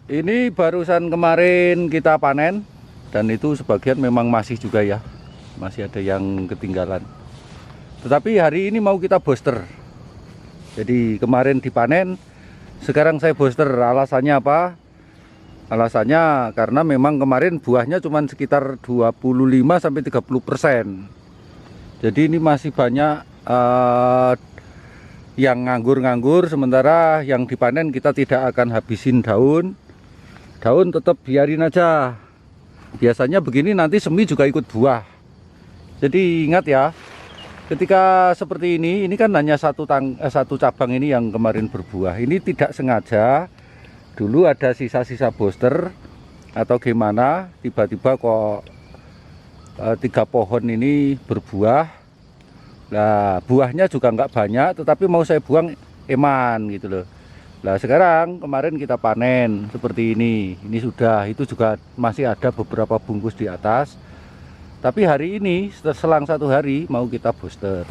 Ini barusan kemarin kita panen, dan itu sebagian memang masih juga ya, masih ada yang ketinggalan. Tetapi hari ini mau kita booster. Jadi kemarin dipanen, sekarang saya booster. Alasannya apa? Alasannya karena memang kemarin buahnya cuma sekitar 25-30%. Jadi ini masih banyak yang nganggur-nganggur, sementara yang dipanen kita tidak akan habisin daun. Daun tetap biarin aja. Biasanya begini nanti semi juga ikut buah. Jadi ingat ya, ketika seperti ini kan hanya satu cabang ini yang kemarin berbuah. Ini tidak sengaja, dulu ada sisa-sisa booster atau gimana, tiba-tiba kok 3 pohon ini berbuah. Nah, buahnya juga nggak banyak, tetapi mau saya buang eman gitu loh. Nah, sekarang kemarin kita panen seperti ini sudah, itu juga masih ada beberapa bungkus di atas. Tapi hari ini selang 1 hari mau kita booster.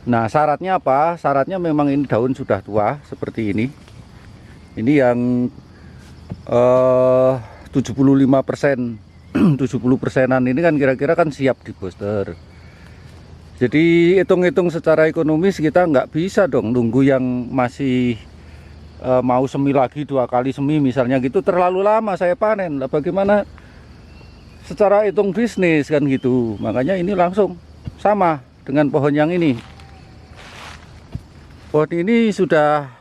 Nah, syaratnya apa? Syaratnya memang ini daun sudah tua seperti ini. Ini yang 75%, 70%-an ini kan kira-kira kan siap di booster. Jadi hitung-hitung secara ekonomis kita nggak bisa dong nunggu yang masih mau semi lagi 2 kali semi misalnya gitu, terlalu lama saya panen. Lah bagaimana secara hitung bisnis kan gitu. Makanya ini langsung sama dengan pohon yang ini. Pohon ini sudah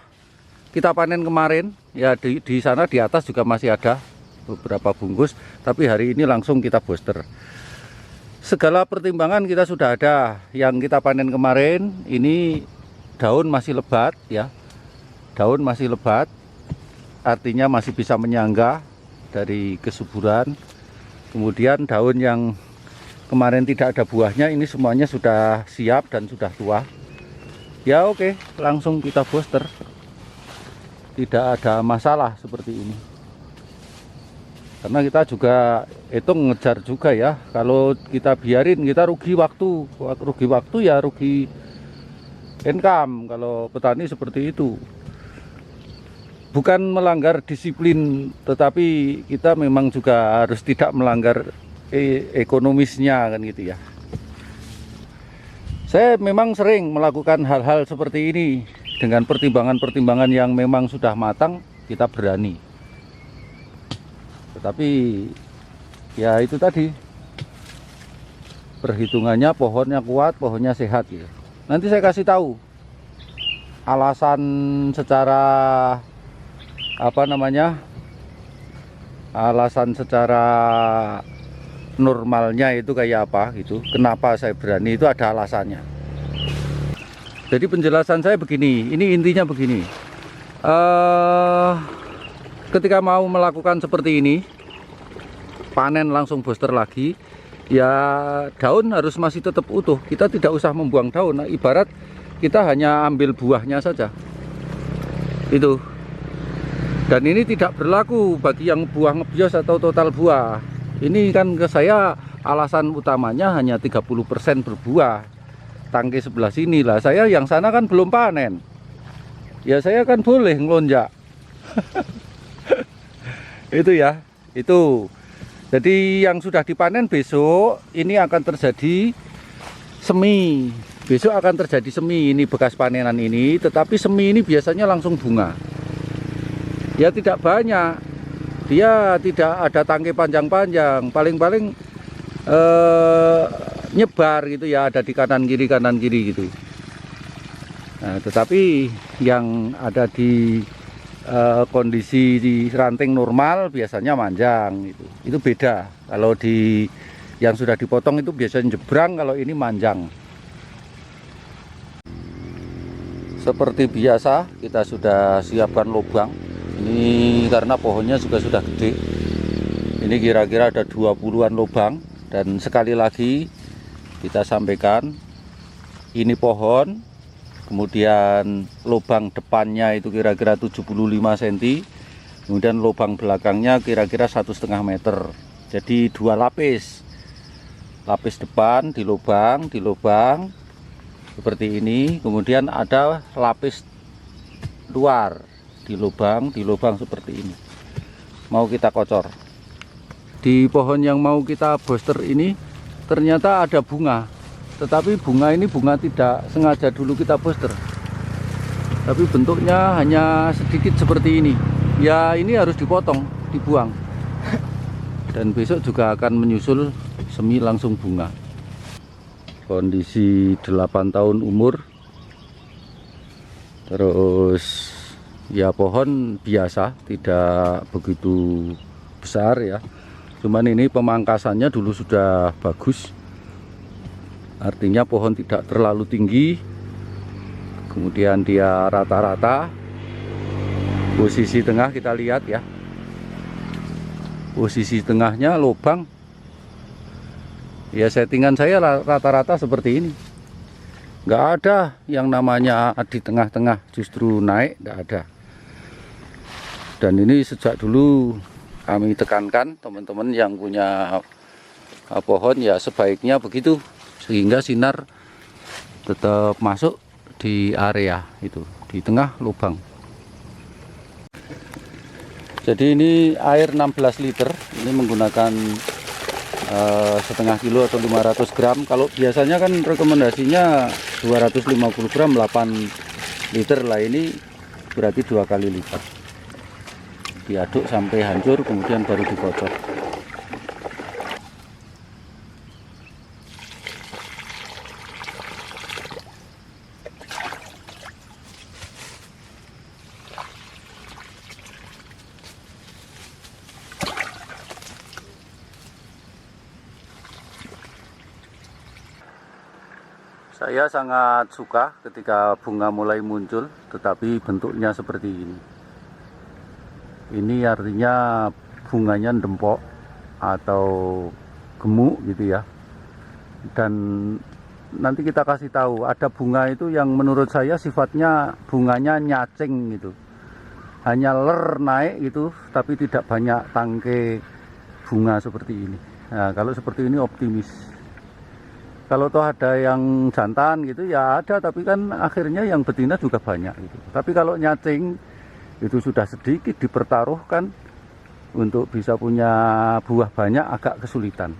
kita panen kemarin ya, di sana di atas juga masih ada beberapa bungkus, tapi hari ini langsung kita booster. Segala pertimbangan kita sudah ada. Yang kita panen kemarin ini daun masih lebat ya, daun masih lebat, artinya masih bisa menyangga dari kesuburan. Kemudian daun yang kemarin tidak ada buahnya ini semuanya sudah siap dan sudah tua ya. Oke, langsung kita booster, tidak ada masalah seperti ini. Karena kita juga hitung ngejar juga ya, kalau kita biarin kita rugi waktu ya, rugi income. Kalau petani seperti itu, bukan melanggar disiplin, tetapi kita memang juga harus tidak melanggar ekonomisnya kan gitu ya. Saya memang sering melakukan hal-hal seperti ini dengan pertimbangan-pertimbangan yang memang sudah matang, kita berani. Tetapi ya itu tadi, perhitungannya pohonnya kuat, pohonnya sehat ya. Nanti saya kasih tahu alasan secara alasan secara normalnya itu kayak apa gitu. Kenapa saya berani, itu ada alasannya. Jadi penjelasan saya begini, ini intinya begini. Ketika mau melakukan seperti ini, panen langsung booster lagi, ya daun harus masih tetap utuh. Kita tidak usah membuang daun. Nah, ibarat kita hanya ambil buahnya saja. Itu. Dan ini tidak berlaku bagi yang buah ngebios atau total buah. Ini kan ke saya alasan utamanya hanya 30% berbuah. Tangki sebelah sini lah. Saya yang sana kan belum panen. Ya saya kan boleh ngelonjak. Itu ya, itu. Jadi yang sudah dipanen besok ini akan terjadi semi. Besok akan terjadi semi, ini bekas panenan ini, tetapi semi ini biasanya langsung bunga. Ya tidak banyak. Dia tidak ada tangkai panjang-panjang, paling-paling nyebar gitu ya, ada di kanan kiri gitu. Nah, tetapi yang ada di kondisi di ranting normal biasanya manjang gitu. Itu beda. Kalau di yang sudah dipotong itu biasanya jebrang, kalau ini manjang. Seperti biasa kita sudah siapkan lubang. Ini karena pohonnya juga sudah gede. Ini kira-kira ada 20-an lubang. Dan sekali lagi kita sampaikan, ini pohon, kemudian lubang depannya itu kira-kira 75 cm, kemudian lubang belakangnya kira-kira 1,5 meter. Jadi 2 lapis, lapis depan di lubang seperti ini, kemudian ada lapis luar di lubang seperti ini. Mau kita kocor. Di pohon yang mau kita booster ini ternyata ada bunga. Tetapi bunga ini bunga tidak sengaja dulu kita booster. Tapi bentuknya hanya sedikit seperti ini. Ya ini harus dipotong, dibuang. Dan besok juga akan menyusul semi langsung bunga. Kondisi 8 tahun umur. Terus ya pohon biasa, tidak begitu besar ya. Cuman ini pemangkasannya dulu sudah bagus. Artinya pohon tidak terlalu tinggi. Kemudian dia rata-rata. Posisi tengah kita lihat ya. Posisi tengahnya lubang. Ya settingan saya rata-rata seperti ini. Nggak ada yang namanya di tengah-tengah justru naik, nggak ada. Dan ini sejak dulu kami tekankan teman-teman yang punya pohon ya sebaiknya begitu. Sehingga sinar tetap masuk di area itu, di tengah lubang. Jadi ini air 16 liter, ini menggunakan setengah kilo atau 500 gram. Kalau biasanya kan rekomendasinya 250 gram 8 liter lah, ini berarti 2 kali lipat. Diaduk sampai hancur kemudian baru dikocok. Saya sangat suka ketika bunga mulai muncul, tetapi bentuknya seperti ini. Ini artinya bunganya dempok atau gemuk gitu ya. Dan nanti kita kasih tahu, ada bunga itu yang menurut saya sifatnya bunganya nyacing gitu. Hanya ler naik gitu, tapi tidak banyak tangkai bunga seperti ini. Nah, kalau seperti ini optimis. Kalau toh ada yang jantan gitu ya ada, tapi kan akhirnya yang betina juga banyak gitu. Tapi kalau nyacing itu sudah sedikit dipertaruhkan untuk bisa punya buah banyak agak kesulitan.